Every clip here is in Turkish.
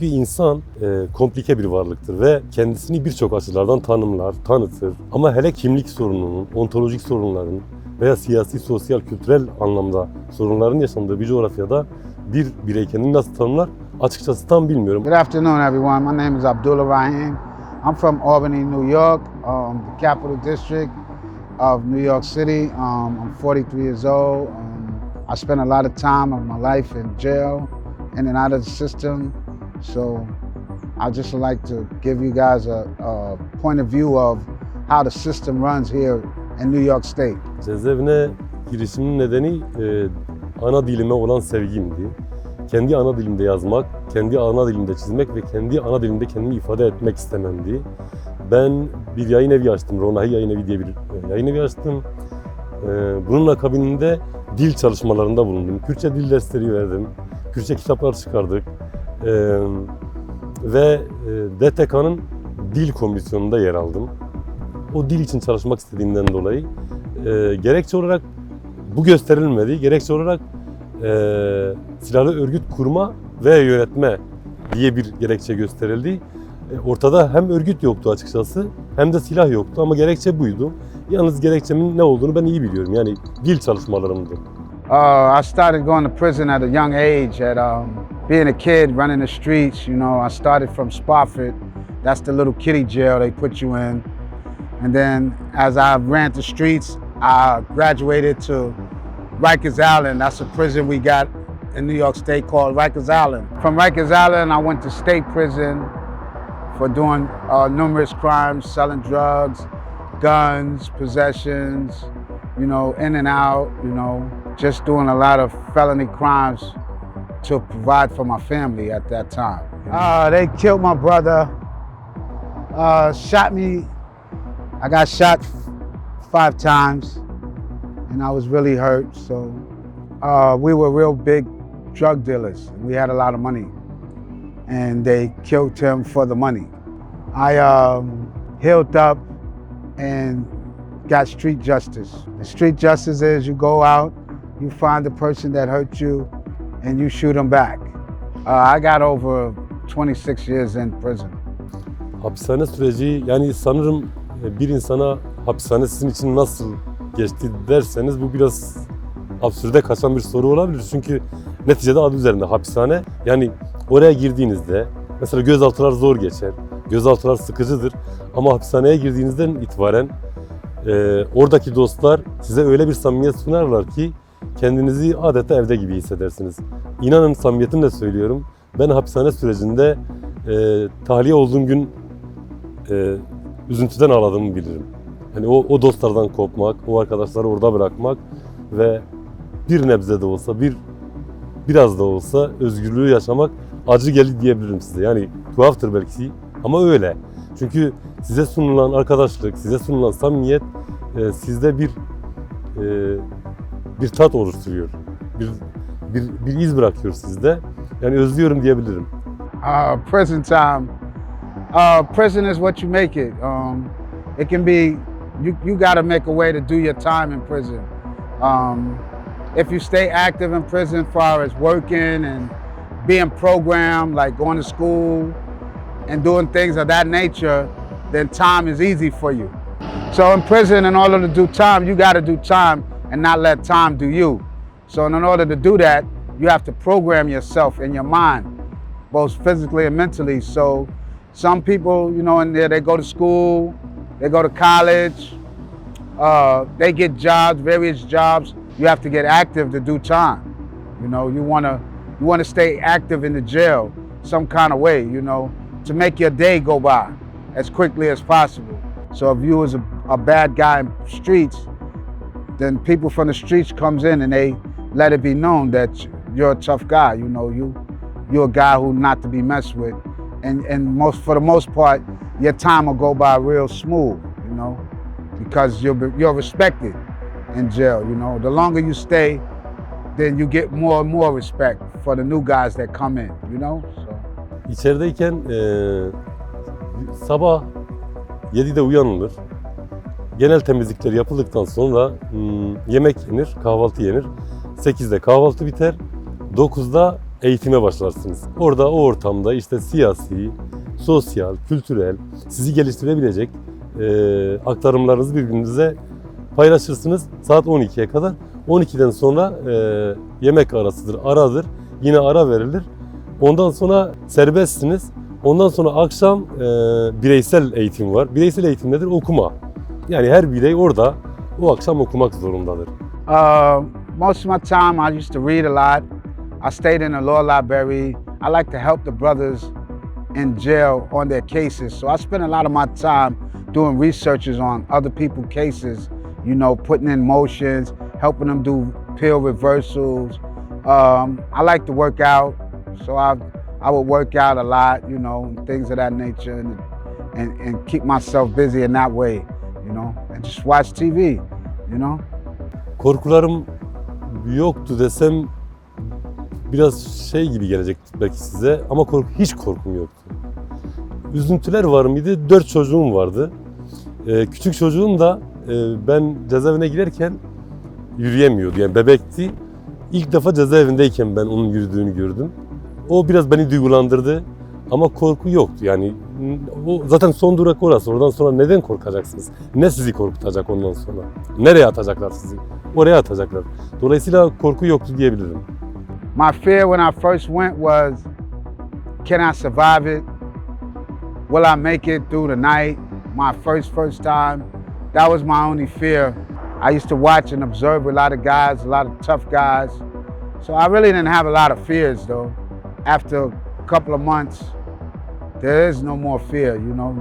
Bir insan komplike bir varlıktır ve kendisini birçok açılardan tanımlar, tanıtır. Ama hele kimlik sorununun, ontolojik sorunların veya siyasi, sosyal, kültürel anlamda sorunların yaşandığı bir coğrafyada bir birey kendini nasıl tanımlar açıkçası tam bilmiyorum. Good afternoon, everyone. My name is Abdullah Rahim. I'm from Albany, New York, the capital district of New York City. I'm 43 years old. I spent a lot of time of my life in jail, in and out of the system. So I'd just like to give you guys a point of view of how the system runs here in New York State. Cezaevine girişimin nedeni ana dilime olan sevgimdi. Kendi ana dilimde yazmak, kendi ana dilimde çizmek ve kendi ana dilimde kendimi ifade etmek istememdi. Ben bir yayın evi açtım, Ronahi Yayın Evi diye bir yayın evi açtım. Bunun akabinde dil çalışmalarında bulundum. Kürtçe dil dersleri verdim, Kürtçe kitaplar çıkardık. Ve DTK'nın dil komisyonunda yer aldım. O dil için çalışmak istediğimden dolayı gerekçe olarak bu gösterilmedi. Gerekçe olarak silahlı örgüt kurma ve yönetme diye bir gerekçe gösterildi. Ortada hem örgüt yoktu açıkçası hem de silah yoktu ama gerekçe buydu. Yalnız gerekçemin ne olduğunu ben iyi biliyorum. Yani dil çalışmalarımdı. I started going to prison at a young age, being a kid running the streets. You know, I started from Spofford. That's the little kiddie jail they put you in. And then as I ran the streets, I graduated to Rikers Island. That's a prison we got in New York State called Rikers Island. From Rikers Island, I went to state prison for doing numerous crimes, selling drugs, guns, possessions, you know, in and out, you know, just doing a lot of felony crimes to provide for my family at that time. They killed my brother, shot me. I got shot 5 times and I was really hurt. So we were real big drug dealers. We had a lot of money and they killed him for the money. I healed up and got street justice. The street justice is you go out, you find the person that hurt you and you shoot them back. I got over 26 years in prison. Hapishane süreci, yani sanırım bir insana hapishane sizin için nasıl geçti derseniz bu biraz absürde kaçan bir soru olabilir. Çünkü neticede adı üzerinde hapishane. Yani oraya girdiğinizde mesela gözaltılar zor geçer. Gözaltılar sıkıcıdır. Ama hapishaneye girdiğinizden itibaren oradaki dostlar size öyle bir samimiyet sunarlar ki kendinizi adeta evde gibi hissedersiniz. İnanın samimiyetimle söylüyorum. Ben hapishane sürecinde tahliye olduğum gün üzüntüden ağladığımı bilirim. Yani o dostlardan kopmak, o arkadaşları orada bırakmak ve bir nebze de olsa, biraz da olsa özgürlüğü yaşamak acı geldi diyebilirim size. Yani tuhaftır belki ama öyle. Çünkü size sunulan arkadaşlık, size sunulan samimiyet sizde bir tat oluşturuyor. Bir iz bırakıyor sizde. Yani özlüyorum diyebilirim. Prison time. Prison is what you make it. It can be, you gotta make a way to do your time in prison. If you stay active in prison as far as working and being programmed, like going to school and doing things of that nature, then time is easy for you. So in prison, in order to do time, you gotta do time and not let time do you. So in order to do that, you have to program yourself in your mind, both physically and mentally. So some people, you know, in there, they go to school, they go to college, they get jobs, various jobs. You have to get active to do time. You know, you wanna stay active in the jail some kind of way, you know, to make your day go by as quickly as possible. So if you was a bad guy in the streets, then people from the streets comes in and they let it be known that you're a tough guy. You know, you're a guy who not to be messed with. And for the most part, your time will go by real smooth, you know, because you're respected in jail, you know. The longer you stay, then you get more and more respect for the new guys that come in, you know. So. İçerideyken sabah 7'de uyanılır. Genel temizlikler yapıldıktan sonra yemek yenir, kahvaltı yenir. 8'de kahvaltı biter. 9'da eğitime başlarsınız. Orada o ortamda işte siyasi, sosyal, kültürel, sizi geliştirebilecek aktarımlarınızı birbirinize paylaşırsınız saat 12'ye kadar. 12'den sonra yemek arasıdır, aradır. Yine ara verilir. Ondan sonra serbestsiniz. Ondan sonra akşam bireysel eğitim var. Bireysel eğitim nedir? Okuma. Yani her birey orada o akşam okumak zorundadır. Most of my time I used to read a lot. I stayed in the law library. I like to help the brothers in jail on their cases. So I spend a lot of my time doing researches on other people's cases, you know, putting in motions, helping them do pill reversals. I like to work out, so I would work out a lot, you know, things of that nature, and keep myself busy in that way, you know, and just watch TV, you know. Korkularım yoktu desem biraz şey gibi gelecek belki size ama hiç korkum yoktu. Üzüntüler var mıydı? 4 çocuğum vardı. Küçük çocuğum da ben cezaevine girerken yürüyemiyordu. Yani bebekti. İlk defa cezaevindeyken ben onun yürüdüğünü gördüm. O biraz beni duygulandırdı ama korku yoktu. Yani o zaten son durak orası. Oradan sonra neden korkacaksınız? Ne sizi korkutacak ondan sonra? Nereye atacaklar sizi? Oraya atacaklar. Dolayısıyla korku yoktu diyebilirim. My fear when I first went was, can I survive it? Will I make it through the night? My first time, that was my only fear. I used to watch and observe a lot of guys, a lot of tough guys. So I really didn't have a lot of fears though. After a couple of months, there is no more fear, you know.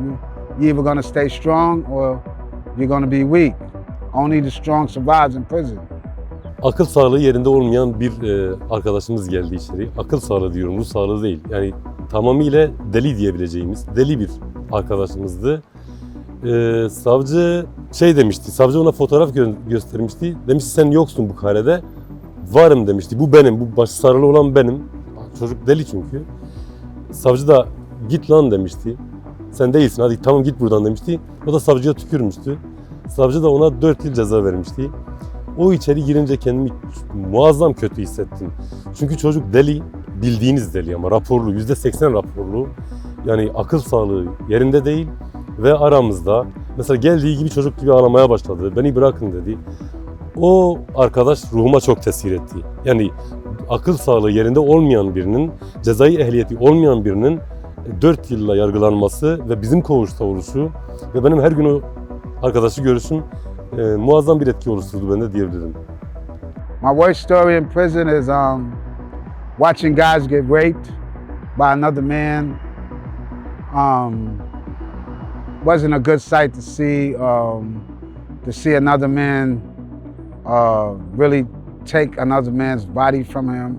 You're either gonna stay strong or you're gonna be weak. Only the strong survives in prison. Akıl sağlığı yerinde olmayan bir arkadaşımız geldi içeri. Akıl sağlığı diyorum, ruh sağlığı değil. Yani tamamıyla deli diyebileceğimiz deli bir arkadaşımızdı. Savcı şey demişti, savcı ona fotoğraf göstermişti. Demişti sen yoksun bu karede. Varım demişti, bu benim, bu başı sarılı olan benim. Çocuk deli çünkü. Savcı da git lan demişti. Sen değilsin hadi tamam git buradan demişti. O da savcıya tükürmüştü. Savcı da ona 4 yıl ceza vermişti. O içeri girince kendimi muazzam kötü hissettim. Çünkü çocuk deli, bildiğiniz deli ama raporlu, %80 raporlu. Yani akıl sağlığı yerinde değil ve aramızda. Mesela geldiği gibi çocuk gibi ağlamaya başladı. Beni bırakın dedi. O arkadaş ruhuma çok tesir etti. Yani akıl sağlığı yerinde olmayan birinin, cezai ehliyeti olmayan birinin 4 yılla yargılanması ve bizim koğuşta oluşu ve benim her gün o arkadaşı görüşüm muazzam bir etki oluşturdu bende diyebilirim. My worst story in prison is watching guys get raped by another man. Wasn't a good sight to see another man really take another man's body from him,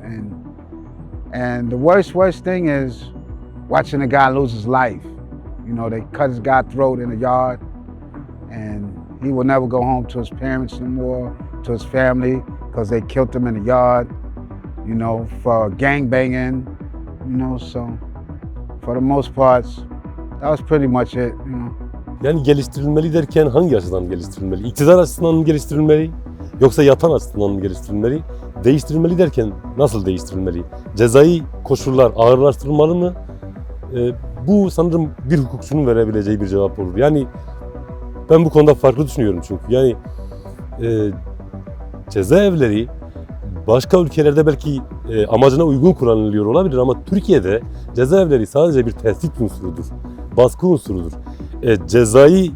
and the worst thing is watching a guy lose his life. You know, they cut his guy's throat in the yard, and he will never go home to his parents no more, to his family, because they killed him in the yard, you know, for gang banging, you know, so for the most parts, that was pretty much it, you know. Yani geliştirilmeli derken hangi açıdan geliştirilmeli? İktidar açısından mı geliştirilmeli? Yoksa yatan açısından mı geliştirilmeli? Değiştirilmeli derken nasıl değiştirilmeli? Cezai koşullar ağırlaştırılmalı mı? Bu sanırım bir hukukçunun verebileceği bir cevap olur. Yani ben bu konuda farklı düşünüyorum çünkü. Yani cezaevleri başka ülkelerde belki amacına uygun kullanılıyor olabilir ama Türkiye'de cezaevleri sadece bir tehdit unsurudur, baskı unsurudur. Cezai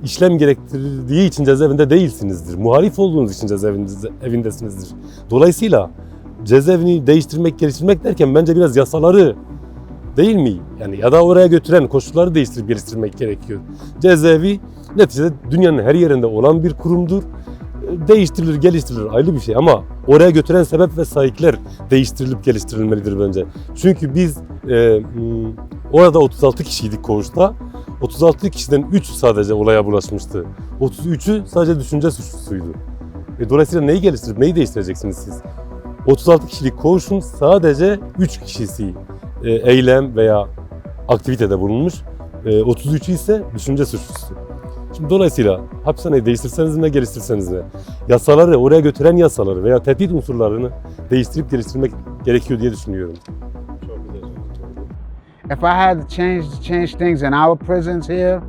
işlem gerektirdiği için cezaevinde değilsinizdir. Muhalif olduğunuz için cezaevindesinizdir. Dolayısıyla cezaevini değiştirmek, geliştirmek derken bence biraz yasaları değil mi? Yani ya da oraya götüren koşulları değiştirip geliştirmek gerekiyor. Cezaevi neticede dünyanın her yerinde olan bir kurumdur. Değiştirilir, geliştirilir ayrı bir şey ama oraya götüren sebep ve sahipler değiştirilip geliştirilmelidir bence. Çünkü biz orada 36 kişiydik koğuşta. 36 kişiden 3 sadece olaya bulaşmıştı. 33'ü sadece düşünce suçlusuydu. Dolayısıyla neyi geliştirip neyi değiştireceksiniz siz? 36 kişilik koğuşun sadece 3 kişisi eylem veya aktivitede bulunmuş. 33'ü ise düşünce suçlusu. Şimdi dolayısıyla hapishaneyi değiştirseniz ne, geliştirseniz ne, yasaları, oraya götüren yasaları veya tehdit unsurlarını değiştirip geliştirmek gerekiyor diye düşünüyorum. If I had to change things in our prisons here,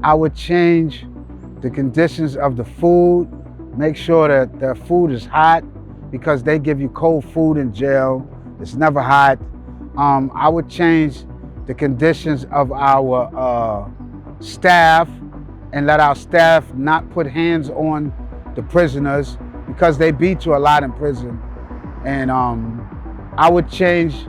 I would change the conditions of the food, make sure that their food is hot because they give you cold food in jail. It's never hot. I would change the conditions of our staff and let our staff not put hands on the prisoners because they beat you a lot in prison. And I would change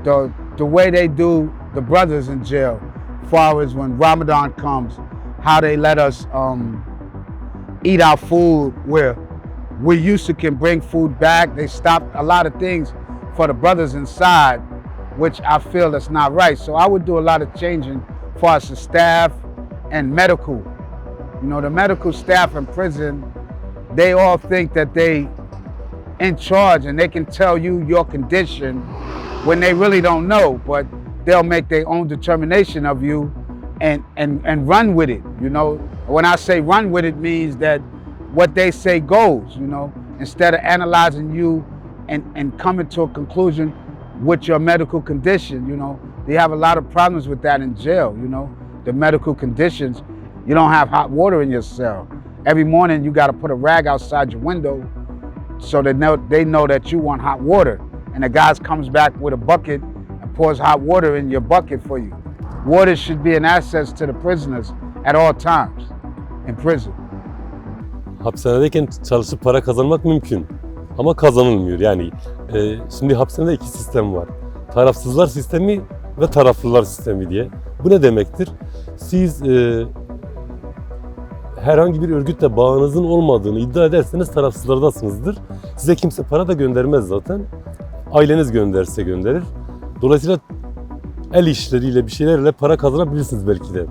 the way they do the brothers in jail, as far as when Ramadan comes, how they let us eat our food where we used to can bring food back. They stopped a lot of things for the brothers inside, which I feel that's not right. So I would do a lot of changing as far as the staff and medical. You know, the medical staff in prison, they all think that they in charge and they can tell you your condition when they really don't know, but they'll make their own determination of you and run with it, you know. When I say run with it means that what they say goes, you know, instead of analyzing you and coming to a conclusion with your medical condition, you know. They have a lot of problems with that in jail, you know, the medical conditions. You don't have hot water in your cell. Every morning you got to put a rag outside your window so they know that you want hot water. And the guy comes back with a bucket and pours hot water in your bucket for you. Water should be an access to the prisoners at all times in prison. Hapishanedeyken çalışıp para kazanmak mümkün ama kazanılmıyor. Yani şimdi hapishanede iki sistem var. Tarafsızlar sistemi ve taraflılar sistemi diye. Bu ne demektir? Siz herhangi bir örgütle bağınızın olmadığını iddia ederseniz tarafsızlardasınızdır. Size kimse para da göndermez zaten. Aileniz gönderse gönderir. Dolayısıyla el işleriyle bir şeylerle para kazanabilirsiniz belki de.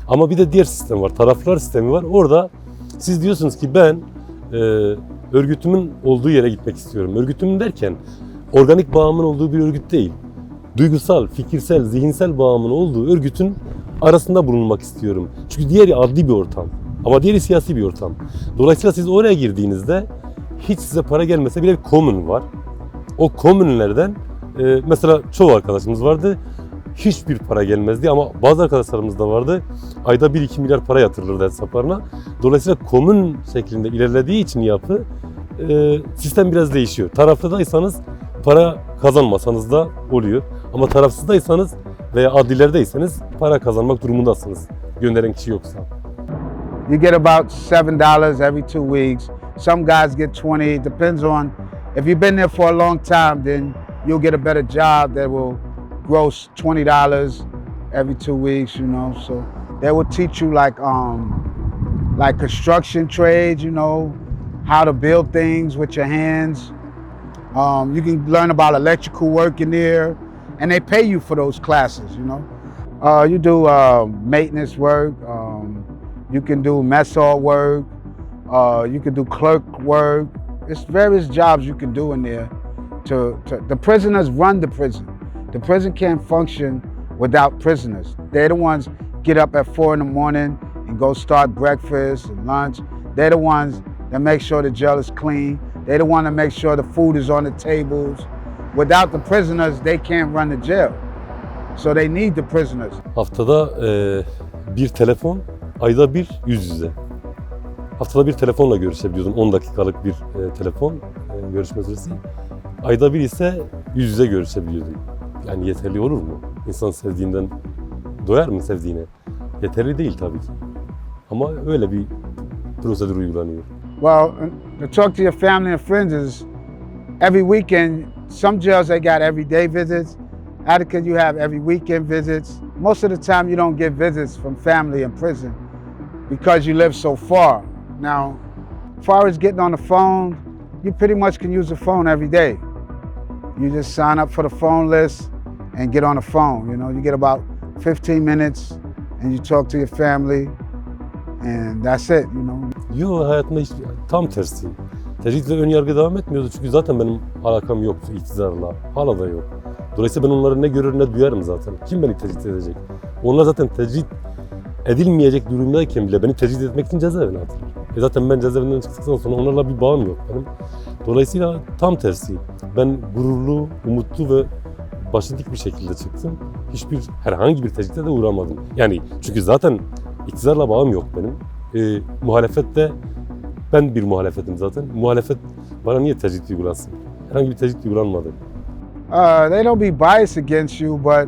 Ama bir de diğer sistem var, taraflar sistemi var. Orada siz diyorsunuz ki ben örgütümün olduğu yere gitmek istiyorum. Örgütümün derken organik bağımın olduğu bir örgüt değil. Duygusal, fikirsel, zihinsel bağımın olduğu örgütün arasında bulunmak istiyorum. Çünkü diğeri adli bir ortam. Ama diğeri siyasi bir ortam. Dolayısıyla siz oraya girdiğinizde hiç size para gelmese bile bir common var. O common'lerden mesela çoğu arkadaşımız vardı. Hiçbir para gelmezdi ama bazı arkadaşlarımız da vardı. Ayda 1-2 milyar para yatırılırdı hesaplarına. Dolayısıyla common şeklinde ilerlediği için yapı sistem biraz değişiyor. Taraflıdaysanız para kazanmasanız da oluyor. Ama tarafsızdaysanız veya adlilerdeyseniz para kazanmak durumundasınız. Gönderen kişi yoksa. You get about $7 every 2 weeks. Some guys get 20. It depends on if you've been there for a long time, then you'll get a better job that will gross $20 every 2 weeks, you know. So they will teach you like construction trades, you know, how to build things with your hands. You can learn about electrical work in there, and they pay you for those classes, you know. You do maintenance work. You can do mess hall work. You can do clerk work. It's various jobs you can do in there. The prisoners run the prison. The prison can't function without prisoners. They're the ones get up at 4 in the morning and go start breakfast and lunch. They're the ones that make sure the jail is clean. They're the one that make sure the food is on the tables. Without the prisoners, they can't run the jail. So they need the prisoners. Haftada bir telefon, ayda bir yüz yüze. Haftada bir telefonla görüşebiliyordun. 10 dakikalık bir telefon görüşme süresi. Ayda bir ise yüz yüze görüşebiliyordun. Yani yeterli olur mu? İnsan sevdiğinden doyar mı sevdiğine? Yeterli değil tabii ki. Ama öyle bir prosedür uygulanıyor. Well, to talk to your family and friends is every weekend. Some jails they got everyday visits. Attica you have every weekend visits. Most of the time you don't get visits from family in prison because you live so far. Now, as far as getting on the phone, you pretty much can use the phone every day. You just sign up for the phone list and get on the phone. You know, you get about 15 minutes and you talk to your family and that's it, you know. Yok, hayatımda hiç tam tersi. Tecrit ve ön yargı devam etmiyordu çünkü zaten benim alakam yoktu iktidarla. Hala da yok. Dolayısıyla ben onları ne görür ne duyarım zaten. Kim beni tecrit edecek? Onlar zaten tecrit edilmeyecek durumdayken bile beni tecrit etmek için cezaevine atılır. Zaten ben cezaevinden çıktıktan sonra onlarla bir bağım yok benim. Dolayısıyla tam tersi. Ben gururlu, umutlu ve başı dik bir şekilde çıktım. Herhangi bir tecritte de uğramadım. Yani çünkü zaten iktidarla bağım yok benim. Muhalefette ben bir muhalefetim zaten. Muhalefet bana niye tecrit uygulasın? Herhangi bir tecrit uygulanmadı. They don't be biased against you, but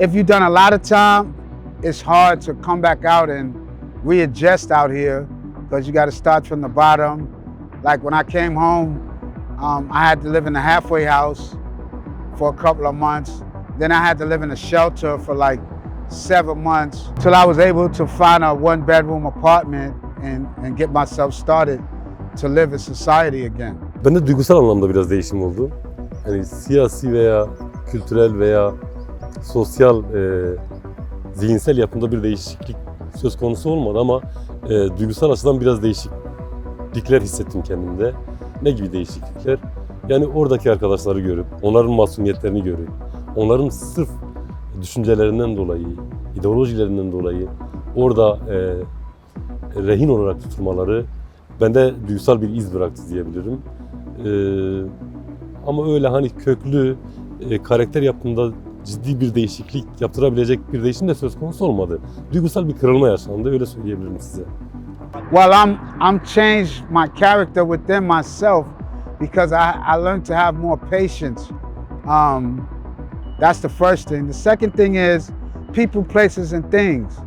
if you've done a lot of time, it's hard to come back out and readjust out here because you got to start from the bottom. Like when I came home, I had to live in a halfway house for a couple of months. Then I had to live in a shelter for like 7 months till I was able to find a 1-bedroom apartment and get myself started to live in society again. Bende duygusal anlamda biraz değişim oldu. Yani siyasi veya kültürel veya sosyal, zihinsel yapımda bir değişiklik söz konusu olmadı ama duygusal açıdan biraz değişiklikler hissettim kendimde. Ne gibi değişiklikler? Yani oradaki arkadaşları görüp, onların masumiyetlerini görüp, onların sırf düşüncelerinden dolayı, ideolojilerinden dolayı orada rehin olarak tutulmaları bende duygusal bir iz bıraktı diyebilirim. Ama öyle hani köklü karakter yapımında ciddi bir değişiklik yaptırabilecek bir değişim de söz konusu olmadı. Duygusal bir kırılma yaşandı, öyle söyleyebilirim size. Well, I'm changed my character within myself because I learned to have more patience. That's the first thing. The second thing is people, places, and things.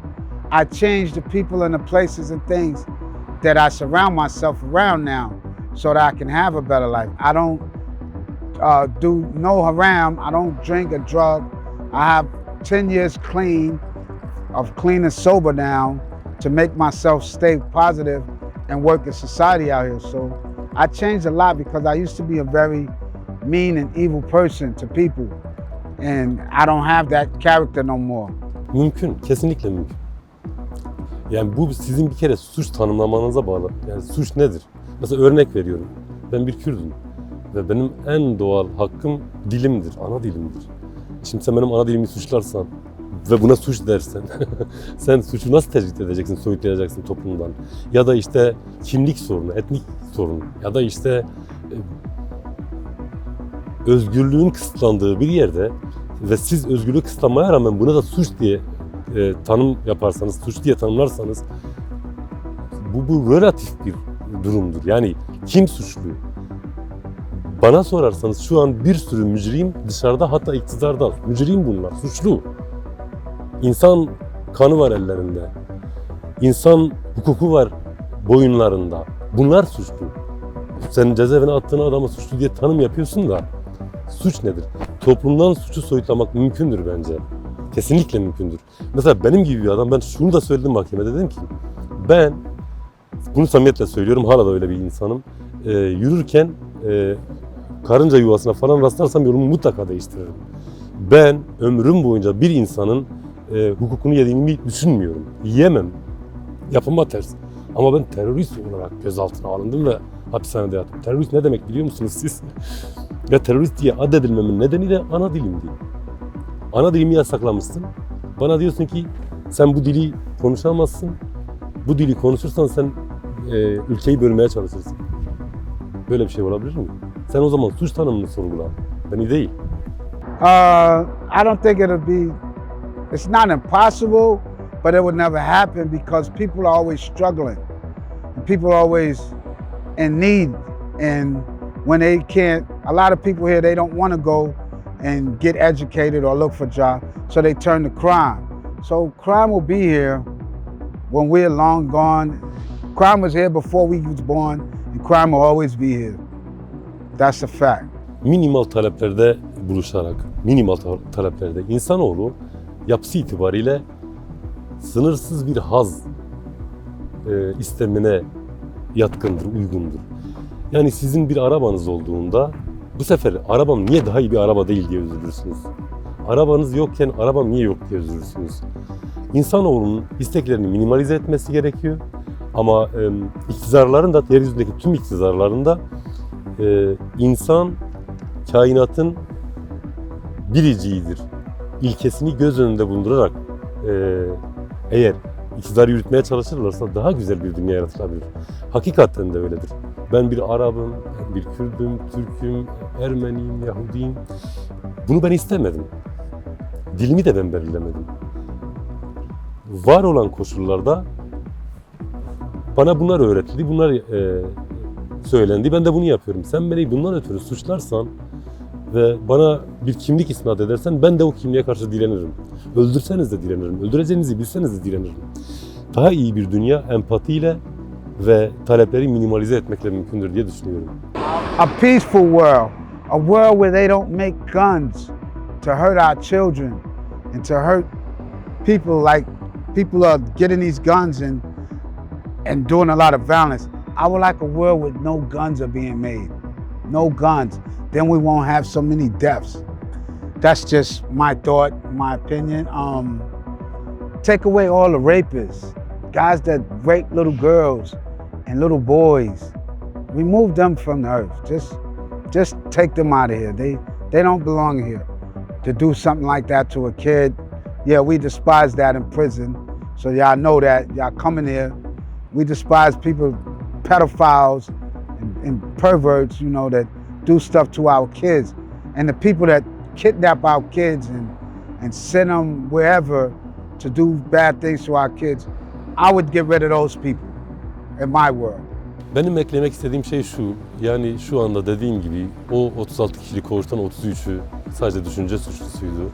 I changed the people and the places and things that I surround myself around now so that I can have a better life. I don't do no haram. I don't drink or drug. I have 10 years clean and sober now to make myself stay positive and work in society out here. So I changed a lot because I used to be a very mean and evil person to people. And I don't have that character no more. Mümkün, kesinlikle mümkün. Yani bu sizin bir kere suç tanımlamanıza bağlı. Yani suç nedir? Mesela örnek veriyorum. Ben bir Kürdüm ve benim en doğal hakkım dilimdir, ana dilimdir. Şimdi sen benim ana dilimi suçlarsan ve buna suç dersen, sen suçu nasıl tecrit edeceksin, soyutlayacaksın toplumdan? Ya da işte kimlik sorunu, etnik sorun ya da işte özgürlüğün kısıtlandığı bir yerde ve siz özgürlüğü kısıtlanmaya rağmen buna da suç diye tanım yaparsanız, suç diye tanımlarsanız bu relatif bir durumdur. Yani kim suçlu? Bana sorarsanız şu an bir sürü mücrim dışarıda, hatta iktidarda. Mücrim bunlar, suçlu. İnsan kanı var ellerinde. İnsan hukuku var boyunlarında. Bunlar suçlu. Sen cezaevine attığın adama suçlu diye tanım yapıyorsun da suç nedir? Toplumdan suçu soyutlamak mümkündür bence. Kesinlikle mümkündür. Mesela benim gibi bir adam, ben şunu da söyledim mahkemede, dedim ki ben, bunu samimiyetle söylüyorum, hala da öyle bir insanım. Yürürken karınca yuvasına falan rastlarsam yolumu mutlaka değiştiririm. Ben ömrüm boyunca bir insanın hukukunu yediğimi düşünmüyorum. Yiyemem. Yapıma ters. Ama ben terörist olarak gözaltına alındım ve hapishanede yattım. Terörist ne demek biliyor musunuz siz? Ya terörist diye addedilmemin nedeni de ana dilimdi. Ana dilimi yasaklamışsın. Bana diyorsun ki sen bu dili konuşamazsın. Bu dili konuşursan sen ülkeyi bölmeye çalışırsın. Böyle bir şey olabilir mi? Sen o zaman suç tanımını sorgula. Beni değil. I don't think it's not impossible, but it would never happen because people are always struggling. People are always in need. And when they can't, a lot of people here, they don't want to go and get educated or look for a job, so they turn to crime. So crime will be here when we're long gone. Crime was here before we was born, and crime will always be here. That's a fact. Minimal taleplerde buluşarak, minimal taleplerde insanoğlu yapısı itibariyle sınırsız bir haz istemine yatkındır, uygundur. Yani sizin bir arabanız olduğunda bu sefer arabam niye daha iyi bir araba değil diye üzülürsünüz. Arabanız yokken arabam niye yok diye üzülürsünüz. İnsanoğlunun isteklerini minimalize etmesi gerekiyor. Ama iktidarların da, yeryüzündeki tüm iktidarların da insan kainatın biriciğidir ilkesini göz önünde bulundurarak eğer iktidarı yürütmeye çalışırlarsa daha güzel bir dünya yaratılabilir. Hakikaten de öyledir. Ben bir Arap'ım, bir Kürdüm, Türk'üm, Ermeniyim, Yahudiyim. Bunu ben istemedim. Dilimi de ben belirlemedim. Var olan koşullarda bana bunlar öğretildi, bunlar söylendi. Ben de bunu yapıyorum. Sen beni bundan ötürü suçlarsan ve bana bir kimlik isnat edersen ben de o kimliğe karşı direnirim. Öldürseniz de direnirim. Öldüreceğinizi bilseniz de direnirim. Daha iyi bir dünya empatiyle ve talepleri minimalize etmekle mümkündür diye düşünüyorum. A peaceful world, a world where they don't make guns to hurt our children and to hurt people like people are getting these guns and doing a lot of violence. I would like a world where no guns are being made. No guns. Then we won't have so many deaths. That's just my thought, my opinion. Take away all the rapists, guys that rape little girls and little boys. Remove them from the earth. Just take them out of here. They don't belong here. To do something like that to a kid, yeah, we despise that in prison. So y'all know that. Y'all coming here. We despise people, pedophiles and perverts, you know, that do stuff to our kids. And the people that kidnap our kids and send them wherever to do bad things to our kids, I would get rid of those people in my world. Benim eklemek istediğim şey şu, yani şu anda dediğim gibi o 36 kişilik koğuştan 33'ü sadece düşünce suçlusuydu.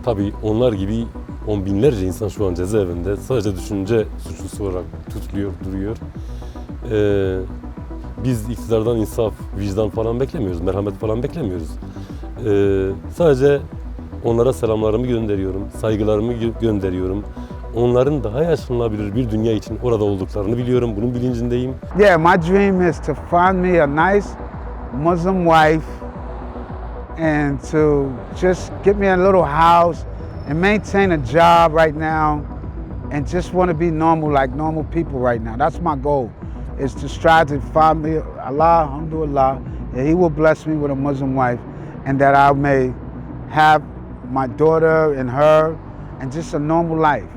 Tabii onlar gibi on binlerce insan şu an cezaevinde sadece düşünce suçlusu olarak tutuluyor, duruyor. Biz iktidardan insaf, vicdan falan beklemiyoruz, merhamet falan beklemiyoruz. Sadece onlara selamlarımı gönderiyorum, saygılarımı gönderiyorum. Onların daha yaşanılabilir bir dünya için orada olduklarını biliyorum, bunun bilincindeyim. Yeah, my dream is to find me a nice Muslim wife and to just get me a little house and maintain a job right now and just want to be normal like normal people right now. That's my goal, is to strive to find me, Allah, alhamdulillah, that He will bless me with a Muslim wife and that I may have my daughter and her and just a normal life.